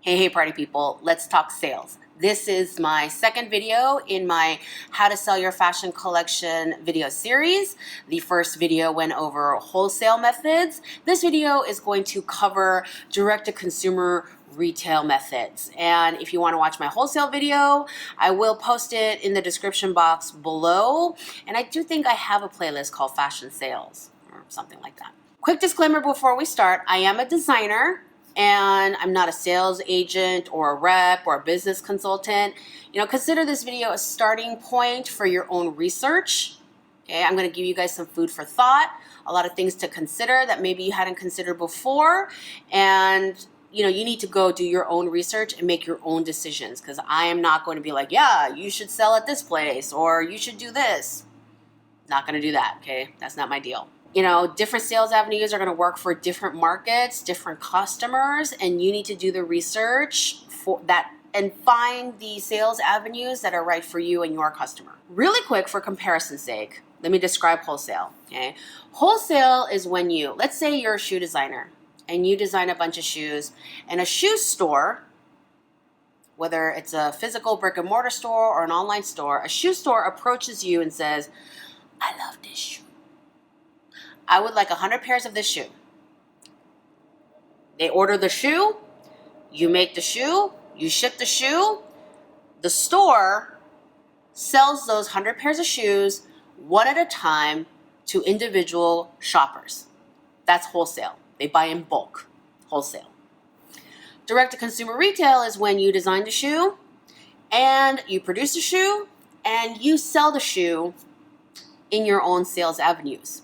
Hey, party people, let's talk sales. This is my second video in my How to Sell Your Fashion Collection video series. The first video went over wholesale methods. This video is going to cover direct-to-consumer retail methods. And if you want to watch my wholesale video, I will post it in the description box below. And I do think I have a playlist called Fashion Sales or something like that. Quick disclaimer before we start, I am a designer. And I'm not a sales agent or a rep or a business consultant. Consider this video a starting point for your own research. Okay, I'm going to give you guys some food for thought, a lot of things to consider that maybe you hadn't considered before. And you need to go do your own research and make your own decisions, because I am not going to be like, yeah, you should sell at this place or you should do this. Not going to do that, okay? That's not my deal. Different sales avenues are going to work for different markets, different customers, and you need to do the research for that and find the sales avenues that are right for you and your customer. Really quick, for comparison's sake, let me describe wholesale, okay? Wholesale is when let's say you're a shoe designer and you design a bunch of shoes, and a shoe store, whether it's a physical brick and mortar store or an online store, a shoe store approaches you and says, I love this shoe. I would like 100 pairs of this shoe. They order the shoe, you make the shoe, you ship the shoe. The store sells those 100 pairs of shoes one at a time to individual shoppers. That's wholesale. They buy in bulk, wholesale. Direct-to-consumer retail is when you design the shoe and you produce the shoe and you sell the shoe in your own sales avenues.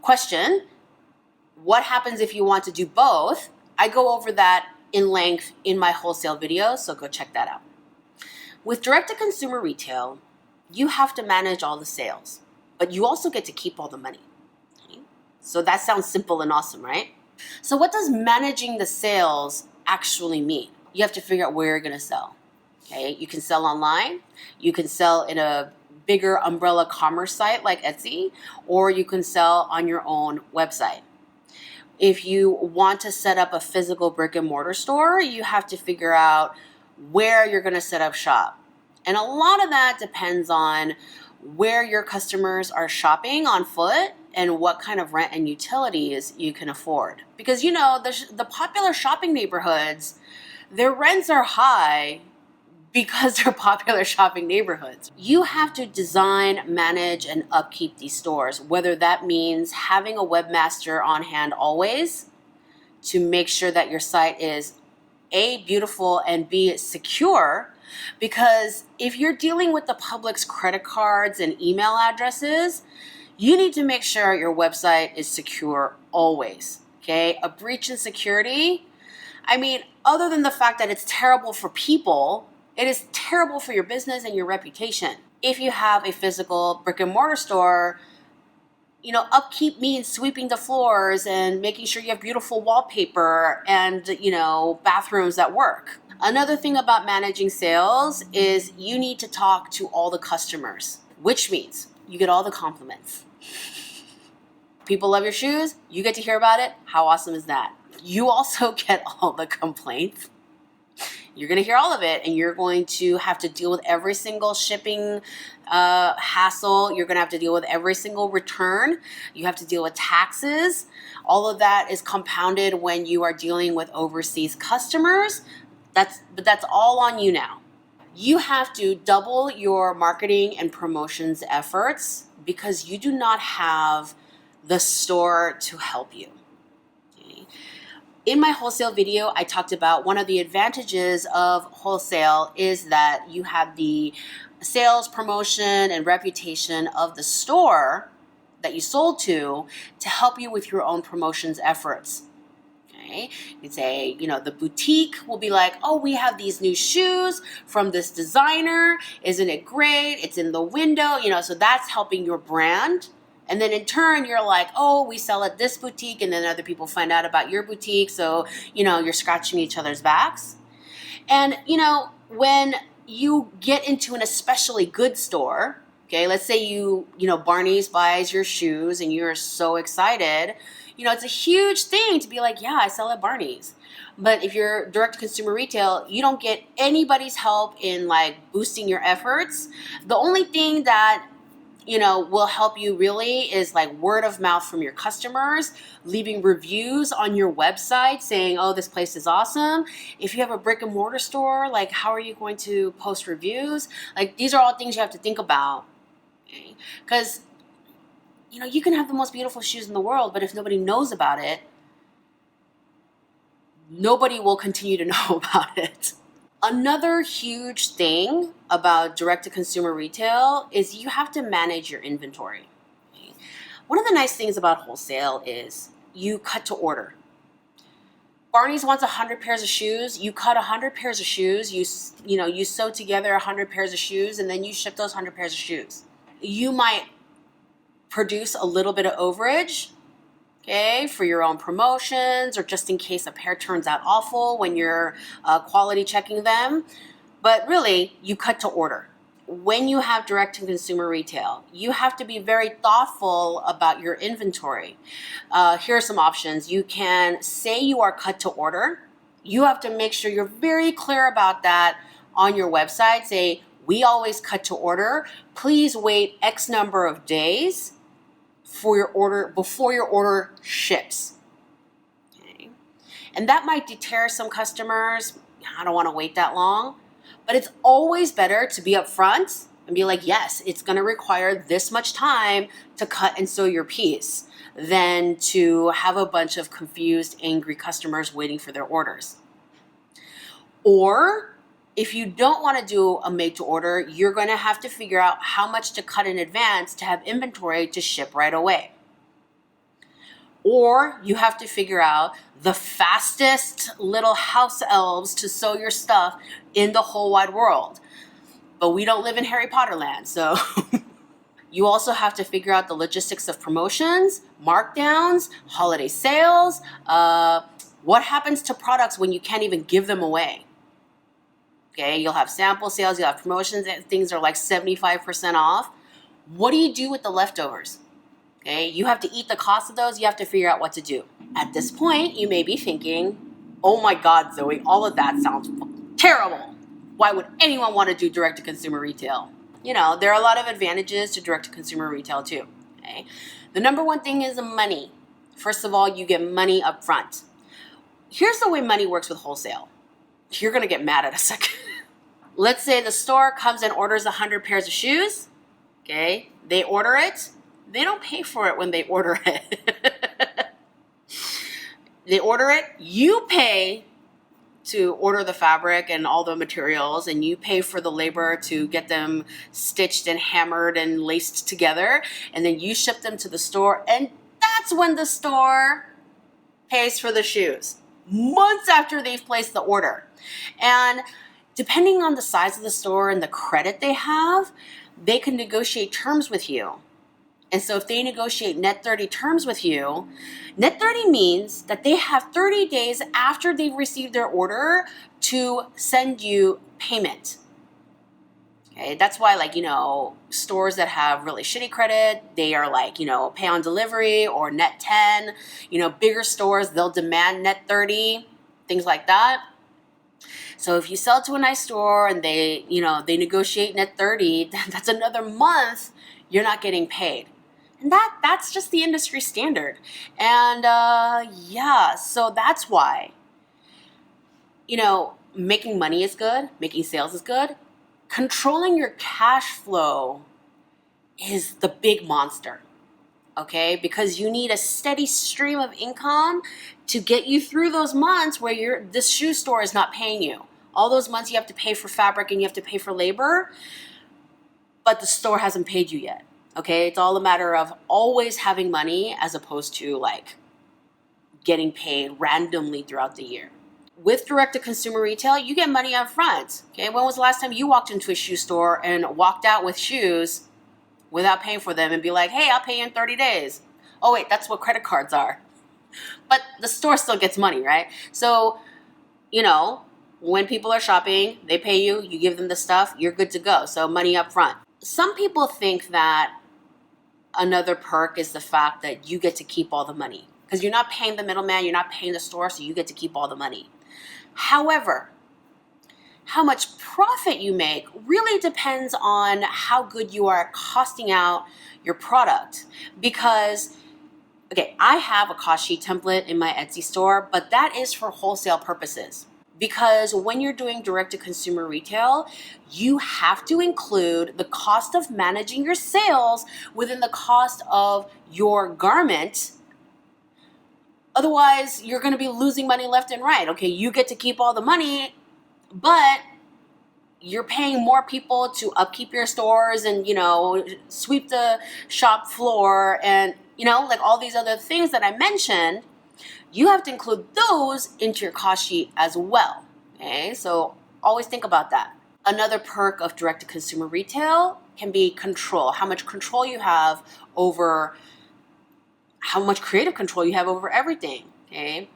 Question, what happens if you want to do both? I go over that in length in my wholesale video, so go check that out. With direct-to-consumer retail, you have to manage all the sales, but you also get to keep all the money. Okay? So that sounds simple and awesome, right? So what does managing the sales actually mean? You have to figure out where you're going to sell. Okay? You can sell online, you can sell in a bigger umbrella commerce site like Etsy, or you can sell on your own website. If you want to set up a physical brick and mortar store, you have to figure out where you're going to set up shop. And a lot of that depends on where your customers are shopping on foot and what kind of rent and utilities you can afford. Because the popular shopping neighborhoods, their rents are high because they're popular shopping neighborhoods. You have to design, manage, and upkeep these stores, whether that means having a webmaster on hand always to make sure that your site is A, beautiful, and B, secure. Because if you're dealing with the public's credit cards and email addresses, you need to make sure your website is secure always, okay? A breach in security, other than the fact that it's terrible for people, it is terrible for your business and your reputation. If you have a physical brick and mortar store, upkeep means sweeping the floors and making sure you have beautiful wallpaper and, bathrooms that work. Another thing about managing sales is you need to talk to all the customers, which means you get all the compliments. People love your shoes. You get to hear about it. How awesome is that? You also get all the complaints. You're going to hear all of it, and you're going to have to deal with every single shipping hassle. You're going to have to deal with every single return. You have to deal with taxes. All of that is compounded when you are dealing with overseas customers. But that's all on you now. You have to double your marketing and promotions efforts because you do not have the store to help you. In my wholesale video, I talked about one of the advantages of wholesale is that you have the sales, promotion, and reputation of the store that you sold to help you with your own promotions efforts. Okay? You can say, the boutique will be like, oh, we have these new shoes from this designer. Isn't it great? It's in the window, so that's helping your brand. And then in turn, you're like, oh, we sell at this boutique, and then other people find out about your boutique. So, you're scratching each other's backs. And, when you get into an especially good store, okay, let's say Barney's buys your shoes and you're so excited. It's a huge thing to be like, yeah, I sell at Barney's. But if you're direct to consumer retail, you don't get anybody's help in like boosting your efforts. The only thing that will help you really is like word of mouth from your customers, leaving reviews on your website saying, oh, this place is awesome. If you have a brick and mortar store, like how are you going to post reviews? Like these are all things you have to think about. Because, you can have the most beautiful shoes in the world, but if nobody knows about it, nobody will continue to know about it. Another huge thing about direct-to-consumer retail is you have to manage your inventory. One of the nice things about wholesale is you cut to order. Barney's wants 100 pairs of shoes. You cut 100 pairs of shoes. You sew together 100 pairs of shoes, and then you ship those 100 pairs of shoes. You might produce a little bit of overage, okay, for your own promotions or just in case a pair turns out awful when you're quality checking them. But really, you cut to order. When you have direct-to-consumer retail, you have to be very thoughtful about your inventory. Here are some options. You can say you are cut to order. You have to make sure you're very clear about that on your website. Say, we always cut to order. Please wait X number of days for your order before your order ships. Okay. And that might deter some customers. I don't want to wait that long. But it's always better to be upfront and be like, yes, it's going to require this much time to cut and sew your piece than to have a bunch of confused, angry customers waiting for their orders. Or if you don't want to do a made to order, you're going to have to figure out how much to cut in advance to have inventory to ship right away. Or you have to figure out the fastest little house elves to sew your stuff in the whole wide world. But we don't live in Harry Potter land, so you also have to figure out the logistics of promotions, markdowns, holiday sales. What happens to products when you can't even give them away? Okay, you'll have sample sales, you'll have promotions, and things are like 75% off. What do you do with the leftovers? Okay, you have to eat the cost of those. You have to figure out what to do. At this point, you may be thinking, oh my God, Zoe, all of that sounds terrible. Why would anyone want to do direct-to-consumer retail? There are a lot of advantages to direct-to-consumer retail too. Okay, the number one thing is the money. First of all, you get money up front. Here's the way money works with wholesale. You're going to get mad at a second. Let's say the store comes and orders 100 pairs of shoes. Okay, they order it. They don't pay for it when they order it. They order it. You pay to order the fabric and all the materials, and you pay for the labor to get them stitched and hammered and laced together, and then you ship them to the store, and that's when the store pays for the shoes, months after they've placed the order. And depending on the size of the store and the credit they have, they can negotiate terms with you. And so if they negotiate net 30 terms with you, net 30 means that they have 30 days after they've received their order to send you payment. Okay, that's why stores that have really shitty credit, they are pay on delivery or net 10. Bigger stores, they'll demand net 30, things like that. So if you sell to a nice store and they negotiate net 30, that's another month you're not getting paid. And that's just the industry standard. And so that's why, making money is good, making sales is good. Controlling your cash flow is the big monster, okay? Because you need a steady stream of income to get you through those months where this shoe store is not paying you. All those months you have to pay for fabric and you have to pay for labor, but the store hasn't paid you yet. Okay, it's all a matter of always having money as opposed to getting paid randomly throughout the year. With direct-to-consumer retail, you get money up front. Okay, when was the last time you walked into a shoe store and walked out with shoes without paying for them and be like, hey, I'll pay you in 30 days. Oh wait, that's what credit cards are. But the store still gets money, right? So, when people are shopping, they pay you, you give them the stuff, you're good to go. So money up front. Some people think that another perk is the fact that you get to keep all the money because you're not paying the middleman, you're not paying the store, so you get to keep all the money. However, how much profit you make really depends on how good you are at costing out your product. Because, okay, I have a cost sheet template in my Etsy store, but that is for wholesale purposes. Because when you're doing direct-to-consumer retail, you have to include the cost of managing your sales within the cost of your garment. Otherwise, you're going to be losing money left and right. Okay, you get to keep all the money, but you're paying more people to upkeep your stores and, sweep the shop floor and, like all these other things that I mentioned. You have to include those into your cost sheet as well. Okay, so always think about that. Another perk of direct-to-consumer retail can be control. How much control you have over, how much creative control you have over everything. Okay,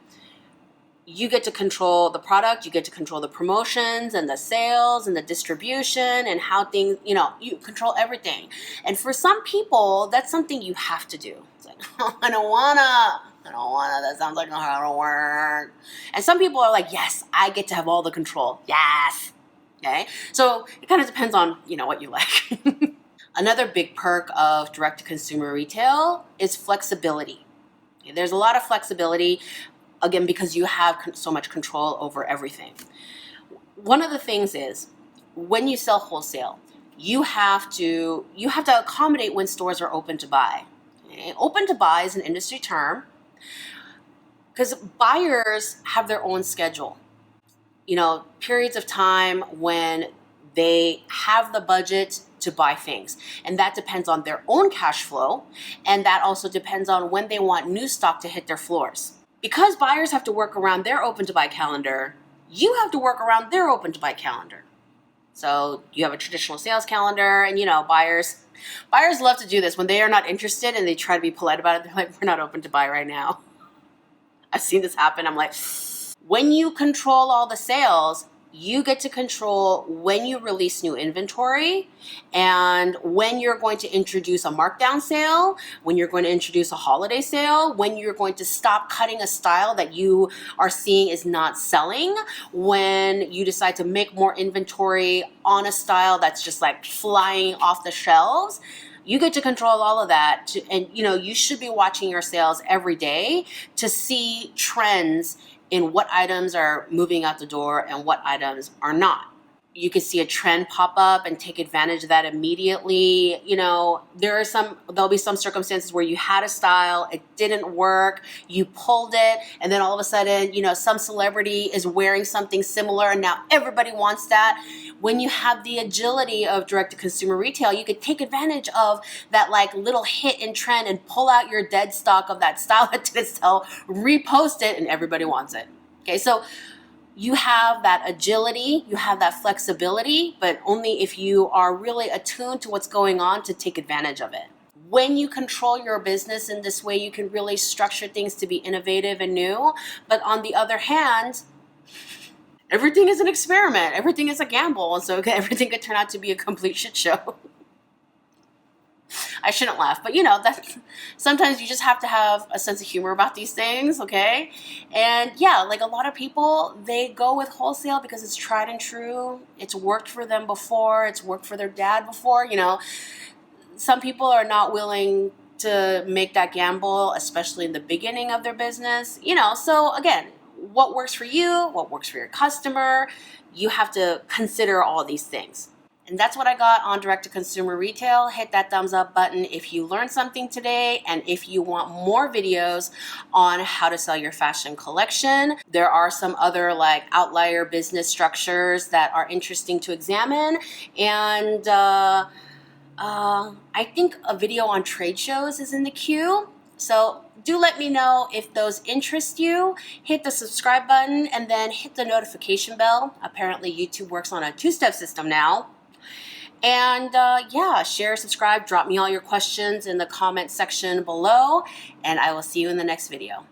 you get to control the product, you get to control the promotions and the sales and the distribution and how things, you control everything. And for some people, that's something you have to do. It's like, oh, I don't wanna, that sounds like hard work. And some people are like, yes, I get to have all the control. Yes. Okay. So it kind of depends on, what you like. Another big perk of direct-to-consumer retail is flexibility. Okay, there's a lot of flexibility, again, because you have so much control over everything. One of the things is, when you sell wholesale, you have to accommodate when stores are open to buy. Okay? Open to buy is an industry term because buyers have their own schedule. Periods of time when they have the budget to buy things. And that depends on their own cash flow. And that also depends on when they want new stock to hit their floors. Because buyers have to work around their open to buy calendar, you have to work around their open to buy calendar. So you have a traditional sales calendar, and buyers love to do this when they are not interested and they try to be polite about it. They're like, we're not open to buy right now. I've seen this happen. I'm like, when you control all the sales, you get to control when you release new inventory and when you're going to introduce a markdown sale, when you're going to introduce a holiday sale, when you're going to stop cutting a style that you are seeing is not selling, when you decide to make more inventory on a style that's just like flying off the shelves. You get to control all of that. And you should be watching your sales every day to see trends in what items are moving out the door and what items are not. You can see a trend pop up and take advantage of that immediately. There'll be some circumstances where you had a style, it didn't work, you pulled it, and then all of a sudden, some celebrity is wearing something similar and now everybody wants that. When you have the agility of direct-to-consumer retail, you could take advantage of that like little hit in trend and pull out your dead stock of that style that didn't sell, repost it, and everybody wants it. Okay, so you have that agility, you have that flexibility, but only if you are really attuned to what's going on to take advantage of it. When you control your business in this way, you can really structure things to be innovative and new. But on the other hand, everything is an experiment. Everything is a gamble. And so everything could turn out to be a complete shit show. I shouldn't laugh, but that sometimes you just have to have a sense of humor about these things, okay? And yeah, like a lot of people, they go with wholesale because it's tried and true. It's worked for them before. It's worked for their dad before, Some people are not willing to make that gamble, especially in the beginning of their business, So again, what works for you, what works for your customer, you have to consider all these things. And that's what I got on direct-to-consumer retail. Hit that thumbs up button if you learned something today, and if you want more videos on how to sell your fashion collection. There are some other like outlier business structures that are interesting to examine. And I think a video on trade shows is in the queue. So do let me know if those interest you. Hit the subscribe button and then hit the notification bell. Apparently YouTube works on a two-step system now. And share, subscribe, drop me all your questions in the comment section below, and I will see you in the next video.